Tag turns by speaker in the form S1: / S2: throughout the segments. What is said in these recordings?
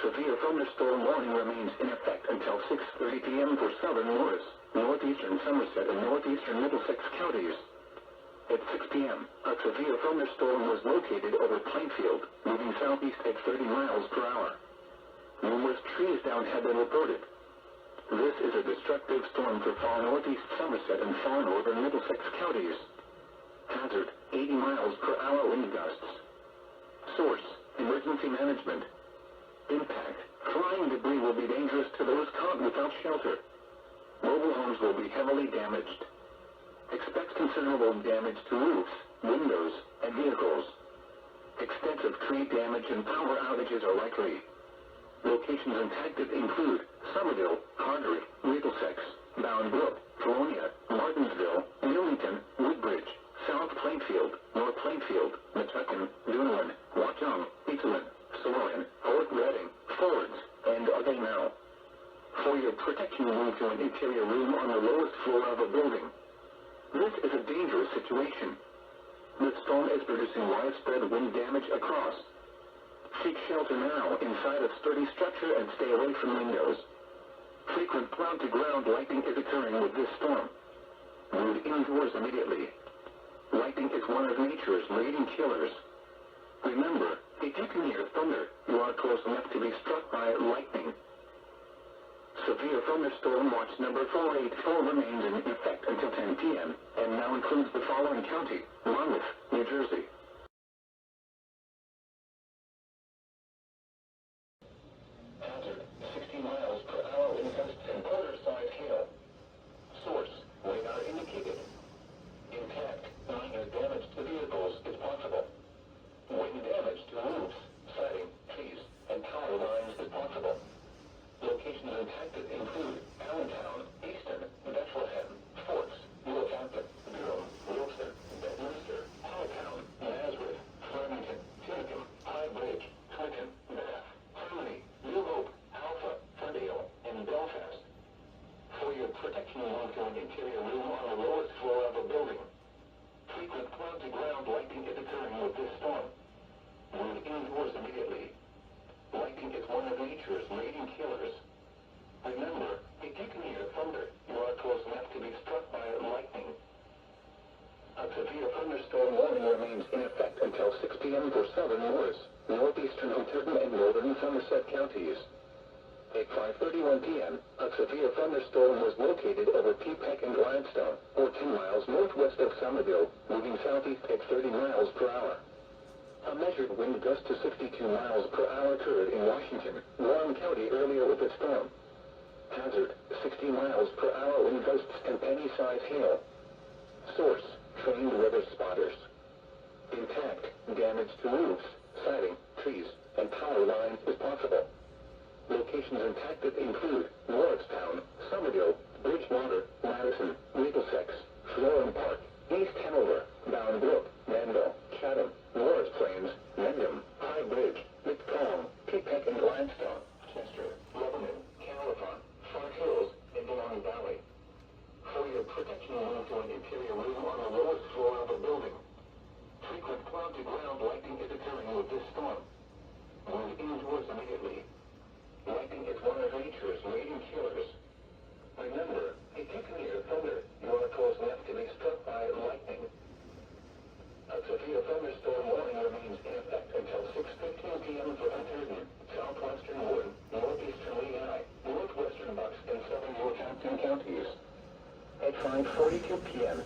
S1: severe thunderstorm warning remains in effect until 6:30 p.m. for southern Morris, northeastern Somerset, and northeastern Middlesex counties. At 6 p.m., a severe thunderstorm was located over Plainfield, moving southeast at 30 miles per hour. Numerous trees down have been reported. This is a destructive storm for far northeast Somerset and far northern Middlesex counties. Hazard, 80 miles per hour wind gusts. Source, emergency management. Impact, flying debris will be dangerous to those caught without shelter. Mobile homes will be heavily damaged. Expect considerable damage to roofs, windows, and vehicles. Extensive tree damage and power outages are likely. Locations impacted include Somerville, Hardwick, Middlesex, Bound Brook, Colonia, Martinsville, Millington, Woodbridge, South Plainfield, North Plainfield, Metuchen, Dunlin, Watchung, Eastland, Saloyan, Port Reading, Fords, and Now. For your protection, move to an interior room on the lowest floor of a building. This is a dangerous situation. The storm is producing widespread wind damage across. Seek shelter now inside a sturdy structure and stay away from windows. Frequent cloud-to-ground lightning is occurring with this storm. Move indoors immediately. Lightning is one of nature's leading killers. Remember, if you can hear thunder, you are close enough to be struck by lightning. Severe thunderstorm watch number 484 remains in effect until 10 p.m. and now includes the following county: Monmouth, New Jersey. Hazard, 60 miles per hour wind gusts and quarter-size hail. Source, radar indicated. Impact, minor damage to vehicles is possible. Wind damage to roofs, siding, trees, and power lines is possible. Locations impacted include Allentown, Easton, Bethlehem, Forks, Wolverhampton, Durham, Wilson, Bedminster, Howtown, Nazareth, Farmington, Tinicum, High Bridge, Clinton, Bath, Harmony, New Hope, Alpha, Ferndale, and Belfast. For your protection, move to an interior room on the lowest floor of a building. Frequent cloud-to-ground lightning is occurring with this storm. Move indoors immediately. Lightning is one of nature's leading killers. Remember, if you can hear thunder, you are close enough to be struck by lightning. A severe thunderstorm warning remains in effect until 6 p.m. for southern Morris, northeastern Houghton, and northern Somerset counties. At 5:31 p.m., a severe thunderstorm was located over Peapack and Gladstone, or 10 miles northwest of Somerville, moving southeast at 30 miles per hour. A measured wind gust to 62 miles per hour occurred in Washington, Warren County earlier with the storm. Hazard, 60 miles per hour wind gusts and any-size hail. Source, trained weather spotters. Impact, damage to roofs, siding, trees, and power lines is possible. Locations impacted include Morristown, Somerville, Bridgewater, Madison, Middlesex, Florham Park, East Hanover, Bound Brook, Manville, Chatham, Morris Plains, Mendham, High Bridge, Mitcombe, Peapack and Gladstone, Chester, Lebanon, Califon, Fort Hills, and Long Valley. For your protection, move to an interior room on the lowest floor of a building. Frequent cloud-to-ground lightning is occurring with this storm. Move indoors immediately. Lightning is one of nature's leading killers. Remember, if you can hear thunder, you are close enough to be struck by lightning. A severe thunderstorm warning remains in effect until 6:15 p.m. for Houghton, southwestern Wood, northeastern Lehigh, northwestern Bucks, and southern Northampton counties. At 5:42 p.m.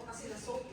S2: Kasi nasok